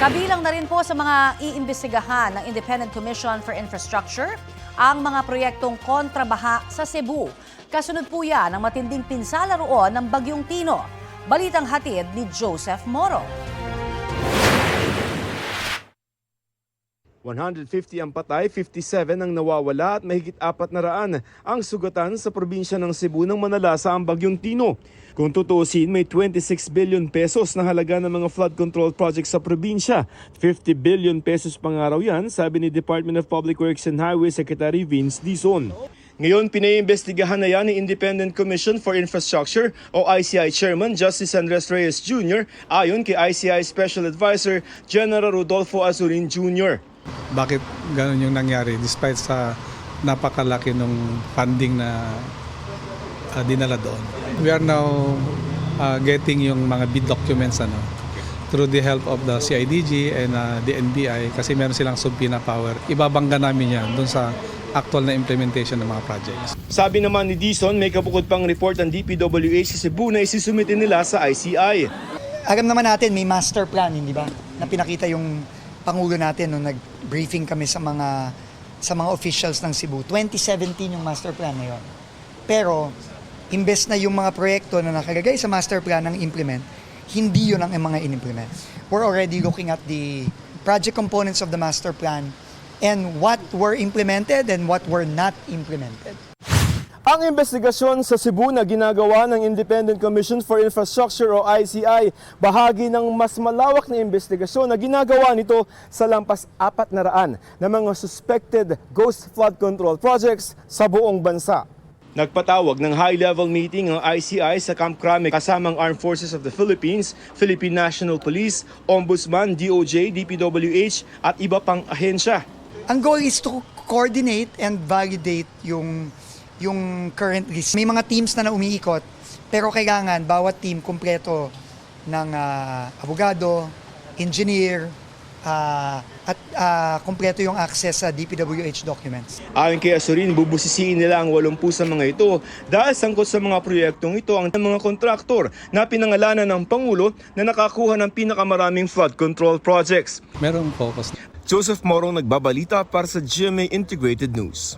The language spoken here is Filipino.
Kabilang na rin po sa mga iimbestigahan ng Independent Commission for Infrastructure ang mga proyektong kontrabaha sa Cebu. Kasunod po yan ang matinding pinsala roon ng Bagyong Tino. Balitang hatid ni Joseph Moro. 150 ang patay, 57 ang nawawala at mahigit 400 ang sugatan sa probinsya ng Cebu nang manalasa ang Bagyong Tino. Kung tutuusin, may 26 billion pesos na halaga ng mga flood control projects sa probinsya. 50 billion pesos pangaraw yan, sabi ni Department of Public Works and Highway Secretary Vince Dizon. Ngayon, pinaiimbestigahan na yan ni Independent Commission for Infrastructure o ICI Chairman Justice Andres Reyes Jr. ayon kay ICI Special Advisor General Rodolfo Azurin Jr. Bakit ganun yung nangyari despite sa napakalaki ng funding na dinala doon. We are now getting yung mga bid documents through the help of the CIDG and the NBI kasi meron silang subpoena power. Ibabangga namin yan doon sa actual na implementation ng mga projects. Sabi naman ni Dizon, may kabukod pang report ng DPWH sa Cebu na isisumitin nila sa ICI. Alam naman natin may master plan, hindi ba? Na pinakita yung Pangulo natin nung nag-briefing kami sa mga officials ng Cebu. 2017 yung master plan na yun. Pero imbes na yung mga proyekto na nakalagay sa master plan ng implement, hindi yun ang mga in-implement. We're already looking at the project components of the master plan and what were implemented and what were not implemented. Ang investigasyon sa Cebu na ginagawa ng Independent Commission for Infrastructure o ICI, bahagi ng mas malawak na investigasyon na ginagawa nito sa lampas 400 na mga suspected ghost flood control projects sa buong bansa. Nagpatawag ng high-level meeting ang ICI sa Camp Crame kasamang Armed Forces of the Philippines, Philippine National Police, Ombudsman, DOJ, DPWH at iba pang ahensya. Ang goal is to coordinate and validate yung current list. May mga teams na umiikot, pero kailangan bawat team kumpleto ng abogado, engineer, at kumpleto yung access sa DPWH documents. Ayon kay Azurin, bubusisiin nila ang 80 sa mga ito dahil sangkot sa mga proyektong ito ang mga kontraktor na pinangalanan ng Pangulo na nakakuha ng pinakamaraming flood control projects. Merong focus. Joseph Moro nagbabalita para sa GMA Integrated News.